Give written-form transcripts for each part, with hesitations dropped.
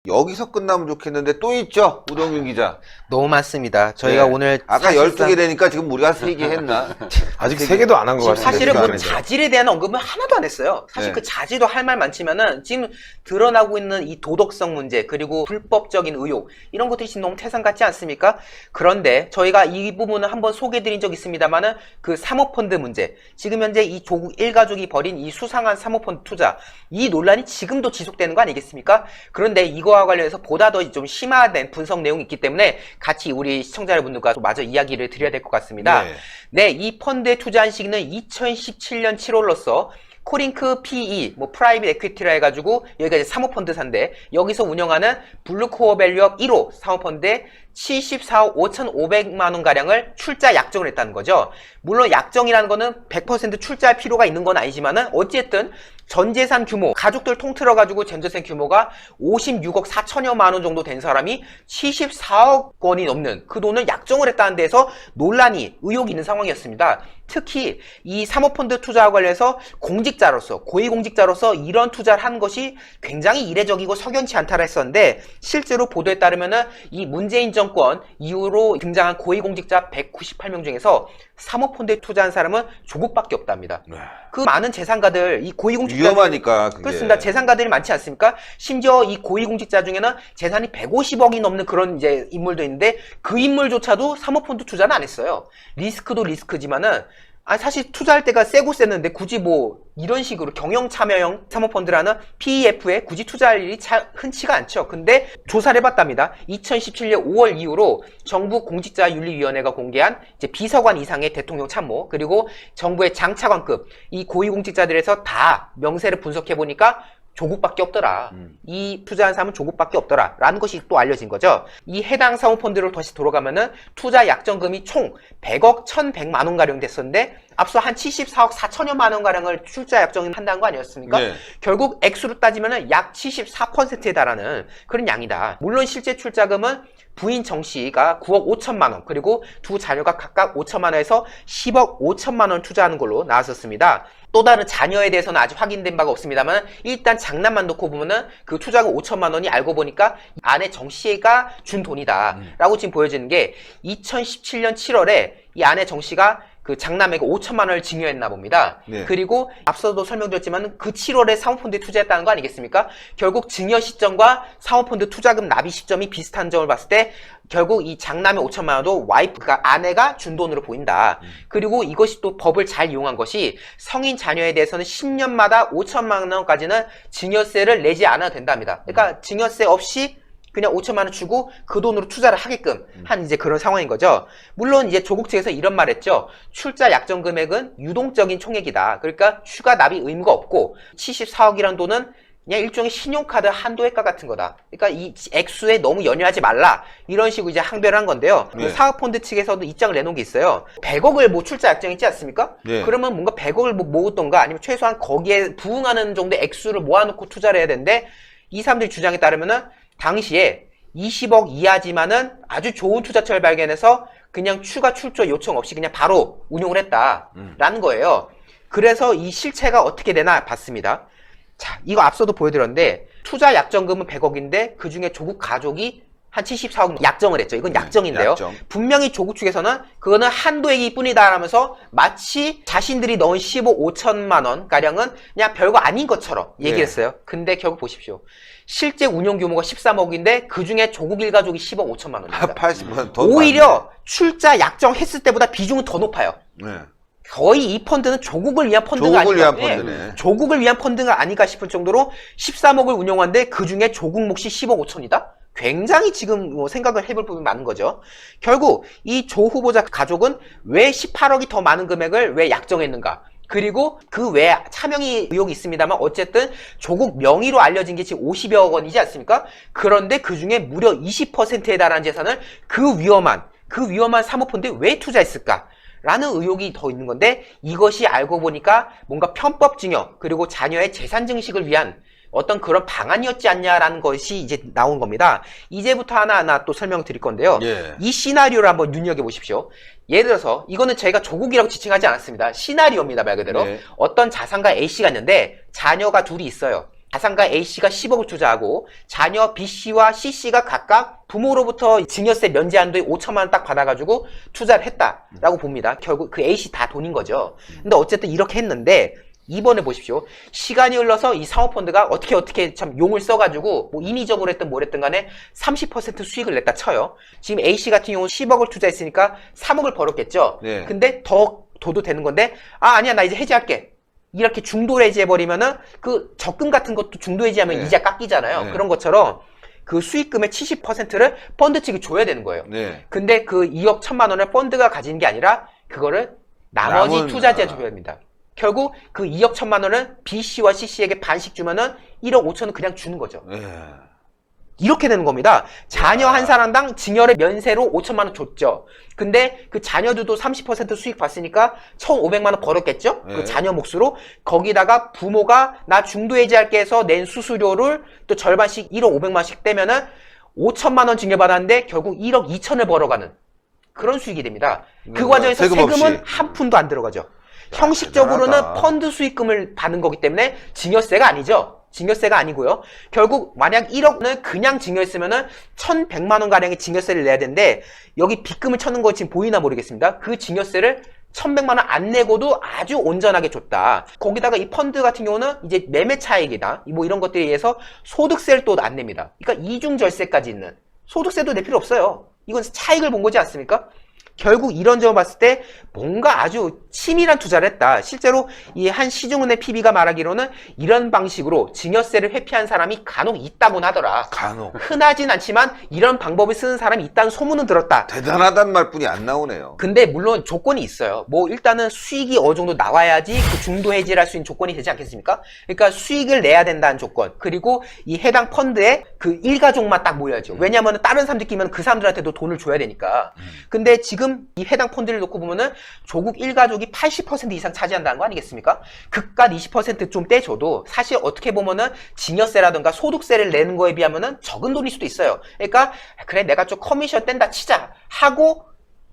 여기서 끝나면 좋겠는데 또 있죠, 우동윤 기자. 너무 많습니다. 저희가 네. 오늘 아까 사실상 12개 되니까 지금 우리가 3개 했나? 아직 3개도 안 한 것 같은데. 사실은 뭐 시간인데. 자질에 대한 언급은 하나도 안 했어요. 사실 네. 그 자질도 할 말 많지만은 지금 드러나고 있는 이 도덕성 문제 그리고 불법적인 의혹 이런 것들이 지금 너무 태산 같지 않습니까? 그런데 저희가 이 부분을 한번 소개해드린 적 있습니다만은 그 사모펀드 문제 지금 현재 이 조국 일가족이 벌인 이 수상한 사모펀드 투자 이 논란이 지금도 지속되는 거 아니겠습니까? 그런데 이거와 관련해서 보다 더 좀 심화된 분석 내용이 있기 때문에 같이 우리 시청자 여러분들과 마저 이야기를 드려야 될 것 같습니다. 네, 이 펀드에 투자한 시기는 2017년 7월로서 코링크 PE, 뭐 프라이빗 에퀴티라 해가지고 여기가 이제 사모펀드사인데 여기서 운영하는 블루코어 밸류업 1호 사모펀드에 74억 5,500만 원 가량을 출자 약정을 했다는 거죠. 물론 약정이라는 거는 100% 출자할 필요가 있는 건 아니지만은 어쨌든 전 재산 규모, 가족들 통틀어 가지고 전 재산 규모가 56억 4천여만 원 정도 된 사람이 74억 원이 넘는 그 돈을 약정을 했다는 데서 논란이, 의혹이 있는 상황이었습니다. 특히 이 사모펀드 투자와 관련해서 공직자로서, 고위공직자로서 이런 투자를 한 것이 굉장히 이례적이고 석연치 않다라 했었는데 실제로 보도에 따르면은 이 문재인 정권 이후로 등장한 고위공직자 198명 중에서 사모펀드에 투자한 사람은 조국밖에 없답니다. 그 많은 재산가들, 이 고위공직자 위험하니까 그게. 그렇습니다. 재산가들이 많지 않습니까? 심지어 이 고위공직자 중에는 재산이 150억이 넘는 그런 이제 인물도 있는데 그 인물조차도 사모펀드 투자는 안 했어요. 리스크도 리스크지만은 사실 투자할 때가 세고 셌는데 굳이 뭐 이런 식으로 경영 참여형 사모펀드라는 PEF에 굳이 투자할 일이 흔치가 않죠. 근데 조사를 해봤답니다. 2017년 5월 이후로 정부 공직자윤리위원회가 공개한 이제 비서관 이상의 대통령 참모 그리고 정부의 장차관급 이 고위공직자들에서 다 명세를 분석해보니까 조국밖에 없더라. 이 투자한 사람은 조국밖에 없더라. 라는 것이 또 알려진 거죠. 이 해당 사모펀드로 다시 돌아가면은 투자 약정금이 총 100억 1,100만 원가량 됐었는데 앞서 한 74억 4천여만 원가량을 출자 약정을 한다는 거 아니었습니까? 네. 결국 액수로 따지면은 약 74%에 달하는 그런 양이다. 물론 실제 출자금은 부인 정 씨가 9억 5천만 원 그리고 두 자녀가 각각 5천만 원에서 10억 5천만 원 투자하는 걸로 나왔었습니다. 또 다른 자녀에 대해서는 아직 확인된 바가 없습니다만 일단 장난만 놓고 보면은 그 투자금 5천만 원이 알고 보니까 아내 정 씨가 준 돈이다 라고 지금 보여지는 게 2017년 7월에 이 아내 정 씨가 그 장남에게 5천만 원을 증여했나 봅니다. 네. 그리고 앞서도 설명드렸지만 그 7월에 사모펀드에 투자했다는 거 아니겠습니까? 결국 증여 시점과 사모펀드 투자금 납입 시점이 비슷한 점을 봤을 때 결국 이 장남의 5천만 원도 와이프가 아내가 준 돈으로 보인다. 그리고 이것이 또 법을 잘 이용한 것이 성인 자녀에 대해서는 10년마다 5천만 원까지는 증여세를 내지 않아도 된답니다. 그러니까 증여세 없이 그냥 5천만 원 주고 그 돈으로 투자를 하게끔 한 이제 그런 상황인 거죠. 물론 이제 조국 측에서 이런 말 했죠. 출자 약정 금액은 유동적인 총액이다. 그러니까 추가 납입 의무가 없고 74억이라는 돈은 그냥 일종의 신용카드 한도액과 같은 거다. 그러니까 이 액수에 너무 연연하지 말라. 이런 식으로 이제 항변을 한 건데요. 네. 사모펀드 측에서도 입장을 내놓은 게 있어요. 100억을 뭐 출자 약정이 있지 않습니까? 네. 그러면 뭔가 100억을 뭐 모으던가 아니면 최소한 거기에 부응하는 정도의 액수를 모아놓고 투자를 해야 되는데 이 사람들의 주장에 따르면은 당시에 20억 이하지만은 아주 좋은 투자처를 발견해서 그냥 추가 출조 요청 없이 그냥 바로 운용을 했다라는 거예요. 그래서 이 실체가 어떻게 되나 봤습니다. 자, 이거 앞서도 보여드렸는데 투자 약정금은 100억인데 그중에 조국 가족이 한 74억 약정을 했죠. 이건 약정인데요. 약정. 분명히 조국 측에서는 그거는 한도액일 뿐이다 라면서 마치 자신들이 넣은 15억 5천만 원 가량은 그냥 별거 아닌 것처럼 얘기했어요. 근데 결국 보십시오. 실제 운용 규모가 13억인데 그중에 조국 일가족이 10억 5천만 원입니다. 80만 더 오히려 출자 약정했을 때보다 비중은 더 높아요. 많네. 네. 거의 이 펀드는 조국을 위한 펀드가 조국을 아닌가, 위한 펀드네. 조국을 위한 펀드가 아닌가 싶을 정도로 13억을 운용하는데 그중에 조국 몫이 10억 5천이다? 굉장히 지금 뭐 생각을 해볼 부분이 많은 거죠. 결국 이 조 후보자 가족은 왜 18억이 더 많은 금액을 왜 약정했는가? 그리고 그 외에 차명이 의혹이 있습니다만 어쨌든 조국 명의로 알려진 게 지금 50여억 원이지 않습니까? 그런데 그 중에 무려 20%에 달하는 재산을 그 위험한 사모펀드에 왜 투자했을까? 라는 의혹이 더 있는 건데 이것이 알고 보니까 뭔가 편법 증여 그리고 자녀의 재산 증식을 위한 어떤 그런 방안이었지 않냐라는 것이 이제 나온 겁니다. 이제부터 하나하나 또 설명드릴 건데요. 예. 이 시나리오를 한번 눈여겨보십시오. 예를 들어서 이거는 저희가 조국이라고 지칭하지 않았습니다. 시나리오입니다. 말 그대로. 네. 어떤 자산가 A씨가 있는데 자녀가 둘이 있어요. 자산가 A씨가 10억을 투자하고 자녀 B씨와 C씨가 각각 부모로부터 증여세 면제 한도에 5천만 원 딱 받아가지고 투자를 했다라고 봅니다. 결국 그 A씨 다 돈인 거죠. 근데 어쨌든 이렇게 했는데 이번에 보십시오. 시간이 흘러서 이 사모펀드가 어떻게 참 용을 써가지고 뭐 인위적으로 했든 뭘 했든 간에 30% 수익을 냈다 쳐요. 지금 A씨 같은 경우는 10억을 투자했으니까 3억을 벌었겠죠. 네. 근데 더 둬도 되는 건데 아니야 나 이제 해지할게. 이렇게 중도 해지해버리면은 그 적금 같은 것도 중도 해지하면 네. 이자 깎이잖아요. 네. 그런 것처럼 그 수익금의 70%를 펀드 측이 줘야 되는 거예요. 네. 근데 그 2억 1천만 원을 펀드가 가지는 게 아니라 그거를 나머지 남은, 투자자에 줘야 됩니다. 결국 그 2억 1천만 원은 B씨와 C씨에게 반씩 주면은 1억 5천은 그냥 주는 거죠. 네. 이렇게 되는 겁니다. 자녀 한 사람당 증여를 면세로 5천만 원 줬죠. 근데 그 자녀들도 30% 수익 봤으니까 1,500만 원 벌었겠죠? 네. 그 자녀 몫으로. 거기다가 부모가 나 중도 해지할게 해서 낸 수수료를 또 절반씩 1억 5백만씩 떼면은 5천만 원 증여받았는데 결국 1억 2천을 벌어가는 그런 수익이 됩니다. 그 과정에서 세금 없이. 세금은 한 푼도 안 들어가죠. 형식적으로는 대단하다. 펀드 수익금을 받는 거기 때문에 증여세가 아니죠. 증여세가 아니고요. 결국 만약 1억을 그냥 증여했으면은 1,100만 원 가량의 증여세를 내야 되는데 여기 빗금을 쳐는 거 지금 보이나 모르겠습니다. 그 증여세를 1,100만 원 안 내고도 아주 온전하게 줬다. 거기다가 이 펀드 같은 경우는 이제 매매 차익이다. 뭐 이런 것들에 의해서 소득세를 또 안 냅니다. 그러니까 이중 절세까지 있는 소득세도 낼 필요 없어요. 이건 차익을 본 거지 않습니까? 결국 이런 점을 봤을 때 뭔가 아주 치밀한 투자를 했다. 실제로 이 한 시중은행 PB가 말하기로는 이런 방식으로 증여세를 회피한 사람이 간혹 있다곤 하더라. 간혹. 흔하진 않지만 이런 방법을 쓰는 사람이 있다는 소문은 들었다. 대단하단 말뿐이 안 나오네요. 근데 물론 조건이 있어요. 뭐 일단은 수익이 어느 정도 나와야지 그 중도 해지를 할 수 있는 조건이 되지 않겠습니까? 그러니까 수익을 내야 된다는 조건. 그리고 이 해당 펀드에 그 일가족만 딱 모여야죠. 왜냐하면 다른 사람들 끼면 그 사람들한테도 돈을 줘야 되니까. 근데 지금 이 해당 펀드를 놓고 보면은 조국 일가족이 80% 이상 차지한다는 거 아니겠습니까? 그깟 20% 좀 떼줘도 사실 어떻게 보면은 증여세라든가 소득세를 내는 거에 비하면은 적은 돈일 수도 있어요. 그러니까 그래 내가 좀 커미션 뗀다 치자 하고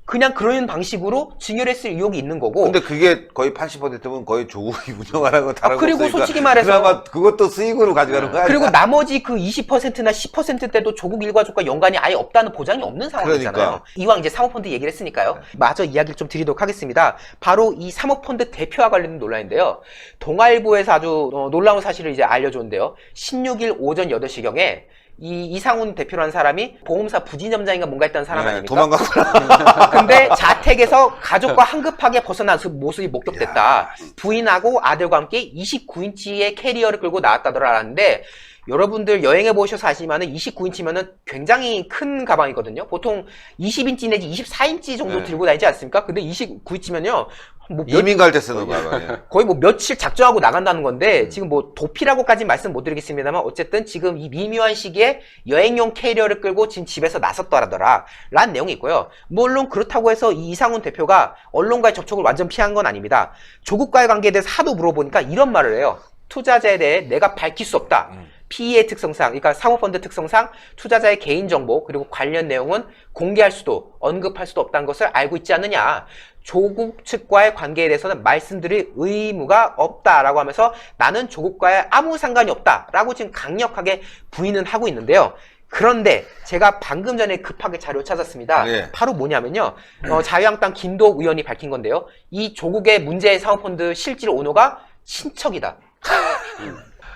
그냥 그런 방식으로 증여를 했을 의혹이 있는 거고. 근데 그게 거의 80%면 거의 조국이 운영하는 거 다른 거 그리고 없으니까 솔직히 말해서 그나마 그것도 수익으로 가져가는 거야. 그리고 나머지 그 20%나 10%대도 조국 일가족과 연관이 아예 없다는 보장이 없는 상황이잖아요. 그러니까. 이왕 이제 사모펀드 얘기를 했으니까요. 마저 이야기를 좀 드리도록 하겠습니다. 바로 이 사모펀드 대표와 관련된 논란인데요. 동아일보에서 아주 놀라운 사실을 이제 알려줬는데요. 16일 오전 8시경에 이 이상훈 대표라는 사람이 보험사 부진점장인가 뭔가 했다는 사람 아닙니까? 도망갔구나. 근데 자택에서 가족과 한급하게 벗어난 모습이 목격됐다. 부인하고 아들과 함께 29인치의 캐리어를 끌고 나왔다더라는데 여러분들 여행해 보셔서 아시지만은 29인치면은 굉장히 큰 가방이거든요. 보통 20인치 내지 24인치 정도 네. 들고 다니지 않습니까? 근데 29인치면요. 뭐 이민 갈 때 쓰는 거야. 거의 뭐 며칠 작정하고 나간다는 건데 지금 뭐 도피라고까지 말씀 못 드리겠습니다만 어쨌든 지금 이 미묘한 시기에 여행용 캐리어를 끌고 지금 집에서 나섰더라더라 라는 내용이 있고요. 물론 그렇다고 해서 이 이상훈 대표가 언론과의 접촉을 완전 피한 건 아닙니다. 조국과의 관계에 대해서 하도 물어보니까 이런 말을 해요. 투자자에 대해 내가 밝힐 수 없다. PE의 특성상, 그러니까 사모펀드 특성상 투자자의 개인정보 그리고 관련 내용은 공개할 수도 언급할 수도 없다는 것을 알고 있지 않느냐. 조국 측과의 관계에 대해서는 말씀드릴 의무가 없다라고 하면서 나는 조국과의 아무 상관이 없다라고 지금 강력하게 부인은 하고 있는데요. 그런데 제가 방금 전에 급하게 자료 찾았습니다. 네. 바로 뭐냐면요. 자유한국당 김도욱 의원이 밝힌 건데요. 이 조국의 문제의 사모펀드 실질 오너가 친척이다.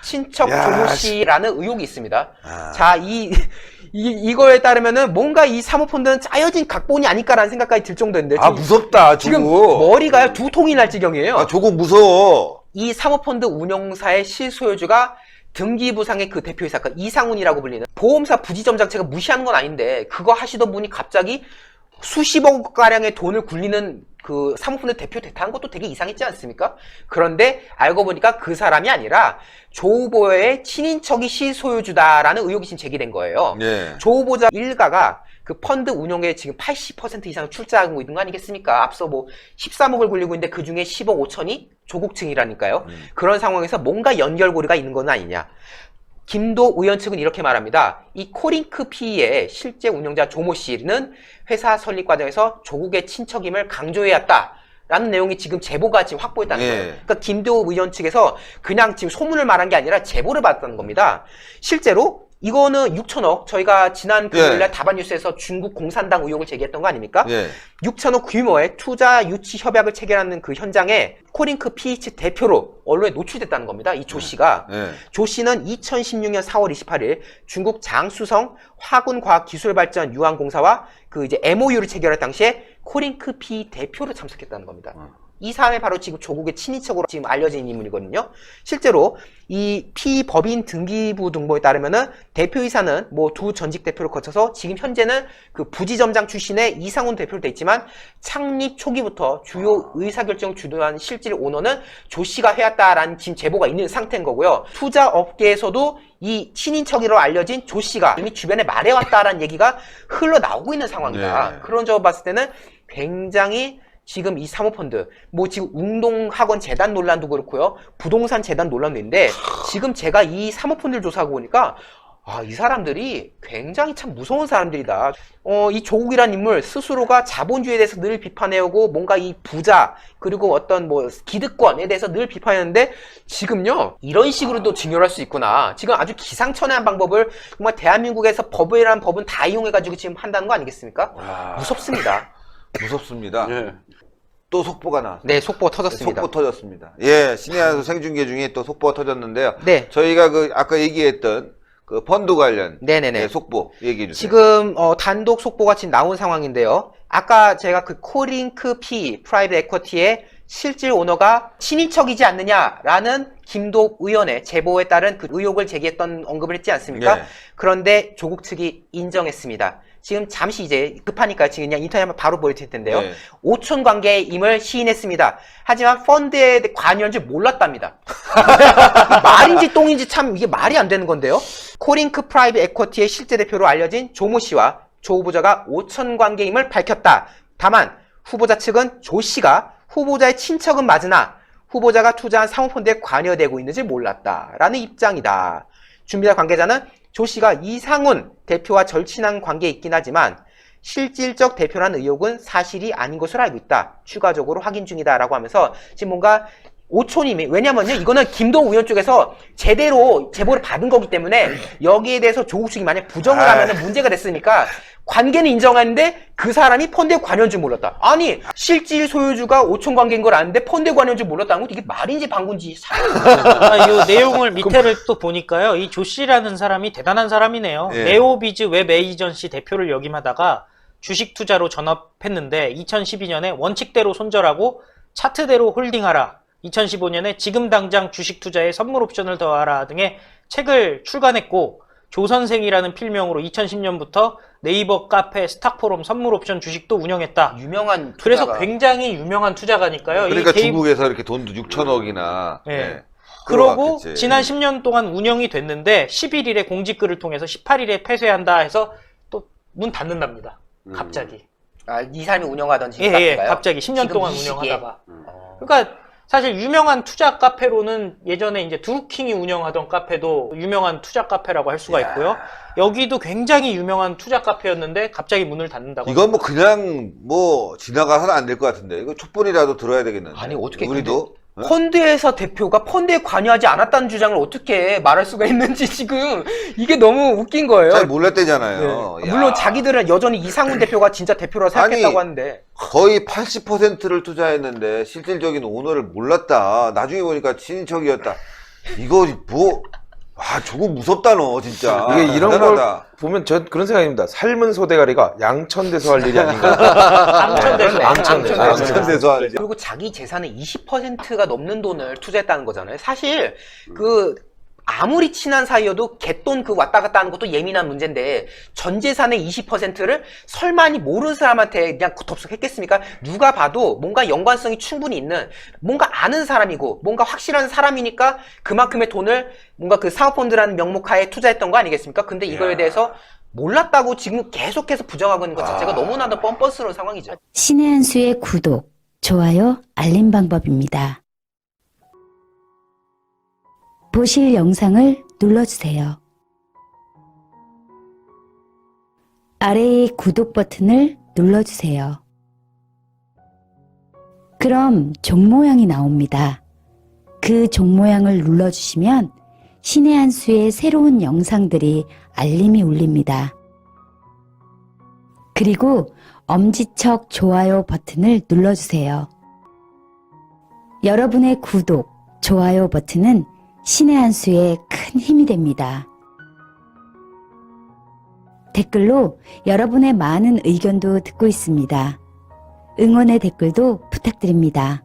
친척 야, 조모 씨라는 의혹이 있습니다. 아. 자, 이거에 따르면은 뭔가 이 사모펀드는 짜여진 각본이 아닐까라는 생각까지 들 정도인데. 아, 무섭다, 지금 조국. 머리가 두 통이 날 지경이에요. 아, 조국 무서워. 이 사모펀드 운용사의 실소유주가 등기부상의 그 대표이사, 그러니까 이상훈이라고 불리는 보험사 부지점장 제가 무시하는 건 아닌데 그거 하시던 분이 갑자기 수십억 가량의 돈을 굴리는 그 사모펀드 대표 대타한 것도 되게 이상했지 않습니까? 그런데 알고 보니까 그 사람이 아니라 조 후보의 친인척이 실소유주다라는 의혹이 지금 제기된 거예요. 네. 조 후보자 일가가 그 펀드 운용에 지금 80% 이상 출자하고 있는 거 아니겠습니까? 앞서 뭐 13억을 굴리고 있는데 그 중에 10억 5천이 조국층이라니까요. 그런 상황에서 뭔가 연결고리가 있는 건 아니냐. 김도 의원 측은 이렇게 말합니다. 이 코링크 PE의 실제 운영자 조모 씨는 회사 설립 과정에서 조국의 친척임을 강조해왔다 라는 내용이 지금 제보가 지금 확보했다는 예. 거예요. 그러니까 김도우 의원 측에서 그냥 지금 소문을 말한 게 아니라 제보를 받았다는 겁니다. 실제로 이거는 6천억 저희가 지난 금요일날 다반 뉴스에서 중국 공산당 의혹을 제기했던 거 아닙니까? 예. 6천억 규모의 투자 유치 협약을 체결하는 그 현장에 코링크 PH 대표로 언론에 노출됐다는 겁니다. 이 조 씨가. 예. 조 씨는 2016년 4월 28일 중국 장수성 화군과학기술발전 유한공사와 그 이제 MOU를 체결할 당시에 코링크 P 대표로 참석했다는 겁니다. 이 사람이 바로 지금 조국의 친인척으로 지금 알려진 인물이거든요. 실제로 이 피법인 등기부 등본에 따르면은 대표이사는 뭐 두 전직 대표를 거쳐서 지금 현재는 그 부지점장 출신의 이상훈 대표로 돼 있지만 창립 초기부터 주요 의사결정 주도한 실질 오너는 조 씨가 해왔다라는 지금 제보가 있는 상태인 거고요. 투자 업계에서도 이 친인척이라고 알려진 조 씨가 이미 주변에 말해왔다라는 얘기가 흘러나오고 있는 상황이다. 네. 그런 점을 봤을 때는 굉장히 지금 이 사모펀드, 뭐 지금 운동학원 재단 논란도 그렇고요. 부동산 재단 논란도 있는데 지금 제가 이 사모펀드를 조사하고 보니까 아, 이 사람들이 굉장히 참 무서운 사람들이다. 이 조국이라는 인물 스스로가 자본주의에 대해서 늘 비판해오고 뭔가 이 부자 그리고 어떤 뭐 기득권에 대해서 늘 비판했는데 지금요 이런 식으로도 증여할 수 있구나. 지금 아주 기상천외한 방법을 정말 대한민국에서 법이라는 법은 다 이용해가지고 지금 한다는 거 아니겠습니까? 무섭습니다. 무섭습니다. 예. 또 속보가 나왔습니다. 네, 속보 터졌습니다. 속보 터졌습니다. 예, 신의 한 생중계 중에 또 속보가 터졌는데요. 네. 저희가 그 아까 얘기했던 그 펀드 관련 네네네. 예, 속보 얘기해 주세요. 지금 단독 속보가 지금 나온 상황인데요. 아까 제가 그 코링크 P 프라이빗 에쿼티의 실질 오너가 친인척이지 않느냐라는 김도욱 의원의 제보에 따른 그 의혹을 제기했던 언급을 했지 않습니까? 네. 그런데 조국 측이 인정했습니다. 지금 잠시 이제 급하니까 지금 그냥 인터넷 한번 바로 보여드릴 텐데요. 네. 오촌 관계임을 시인했습니다. 하지만 펀드에 관여한 줄 몰랐답니다. 말인지 똥인지 참 이게 말이 안 되는 건데요. 코링크 프라이빗 에쿼티의 실제 대표로 알려진 조모 씨와 조 후보자가 오촌 관계임을 밝혔다. 다만 후보자 측은 조 씨가 후보자의 친척은 맞으나 후보자가 투자한 사모펀드에 관여되고 있는지 몰랐다라는 입장이다. 준비자 관계자는 조 씨가 이상훈 대표와 절친한 관계에 있긴 하지만 실질적 대표라는 의혹은 사실이 아닌 것으로 알고 있다. 추가적으로 확인 중이다라고 하면서 지금 뭔가 오촌임이 왜냐면요 이거는 김도우 의원 쪽에서 제대로 제보를 받은 거기 때문에 여기에 대해서 조국 측이 만약 부정을 하면 문제가 됐으니까 관계는 인정하는데 그 사람이 펀드에 관여한 줄 몰랐다. 아니 실질 소유주가 오촌 관계인 걸 아는데 펀드에 관여한 줄 몰랐다는 것도 이게 말인지 방군지 이 내용을 밑에를 또 보니까요. 이 조 씨라는 사람이 대단한 사람이네요. 예. 네오비즈 웹 에이전시 대표를 역임하다가 주식 투자로 전업했는데 2012년에 원칙대로 손절하고 차트대로 홀딩하라. 2015년에 지금 당장 주식 투자에 선물 옵션을 더하라 등의 책을 출간했고 조선생이라는 필명으로 2010년부터 네이버 카페 스탁포럼 선물 옵션 주식도 운영했다. 유명한 투자가. 그래서 굉장히 유명한 투자가니까요. 그러니까 이 개인- 중국에서 이렇게 돈도 6천억이나 예. 그러고 들어왔겠지. 지난 10년 동안 운영이 됐는데 11일에 공지글을 통해서 18일에 폐쇄한다 해서 또 문 닫는답니다. 갑자기. 이 사람이 운영하던 예, 카페가요? 갑자기 10년 지금 동안 이 시기에? 운영하다가. 그러니까 사실 유명한 투자 카페로는 예전에 이제 드루킹이 운영하던 카페도 유명한 투자 카페라고 할 수가 있고요. 여기도 굉장히 유명한 투자 카페였는데 갑자기 문을 닫는다고. 이건 뭐 그냥 뭐 지나가서는 안 될 것 같은데 이거 촛불이라도 들어야 되겠는데. 아니, 어떻게 우리도 펀드에서 대표가 펀드에 관여하지 않았다는 주장을 어떻게 말할 수가 있는지 지금 이게 너무 웃긴 거예요. 잘 몰랐대잖아요. 야. 물론 자기들은 여전히 이상훈 대표가 진짜 대표라고 생각했다고 아니, 하는데 거의 80%를 투자했는데 실질적인 오너를 몰랐다. 나중에 보니까 친인척이었다. 이거 뭐 조금 무섭다 너 진짜. 이게 이런 대단하다. 걸 보면 전 그런 생각입니다. 삶은 소대가리가 양천대서 할 일이 아닌가. 앙천대소. 앙천대소. 앙천대소 할 일이. 그리고 자기 재산의 20%가 넘는 돈을 투자했다는 거잖아요. 사실 그 아무리 친한 사이여도 갯돈 그 왔다 갔다 하는 것도 예민한 문제인데 전 재산의 20%를 설마니 모르는 사람한테 그냥 덥석했겠습니까? 누가 봐도 뭔가 연관성이 충분히 있는 뭔가 아는 사람이고 뭔가 확실한 사람이니까 그만큼의 돈을 뭔가 그 사모펀드라는 명목하에 투자했던 거 아니겠습니까? 근데 이거에 대해서 몰랐다고 지금 계속해서 부정하고 있는 것 자체가 너무나도 뻔뻔스러운 상황이죠. 신의 한 수의 구독, 좋아요, 알림 방법입니다. 보실 영상을 눌러주세요. 아래의 구독 버튼을 눌러주세요. 그럼 종 모양이 나옵니다. 그 종 모양을 눌러주시면 신의 한 수의 새로운 영상들이 알림이 울립니다. 그리고 엄지척 좋아요 버튼을 눌러주세요. 여러분의 구독, 좋아요 버튼은 신의 한 수에 큰 힘이 됩니다. 댓글로 여러분의 많은 의견도 듣고 있습니다. 응원의 댓글도 부탁드립니다.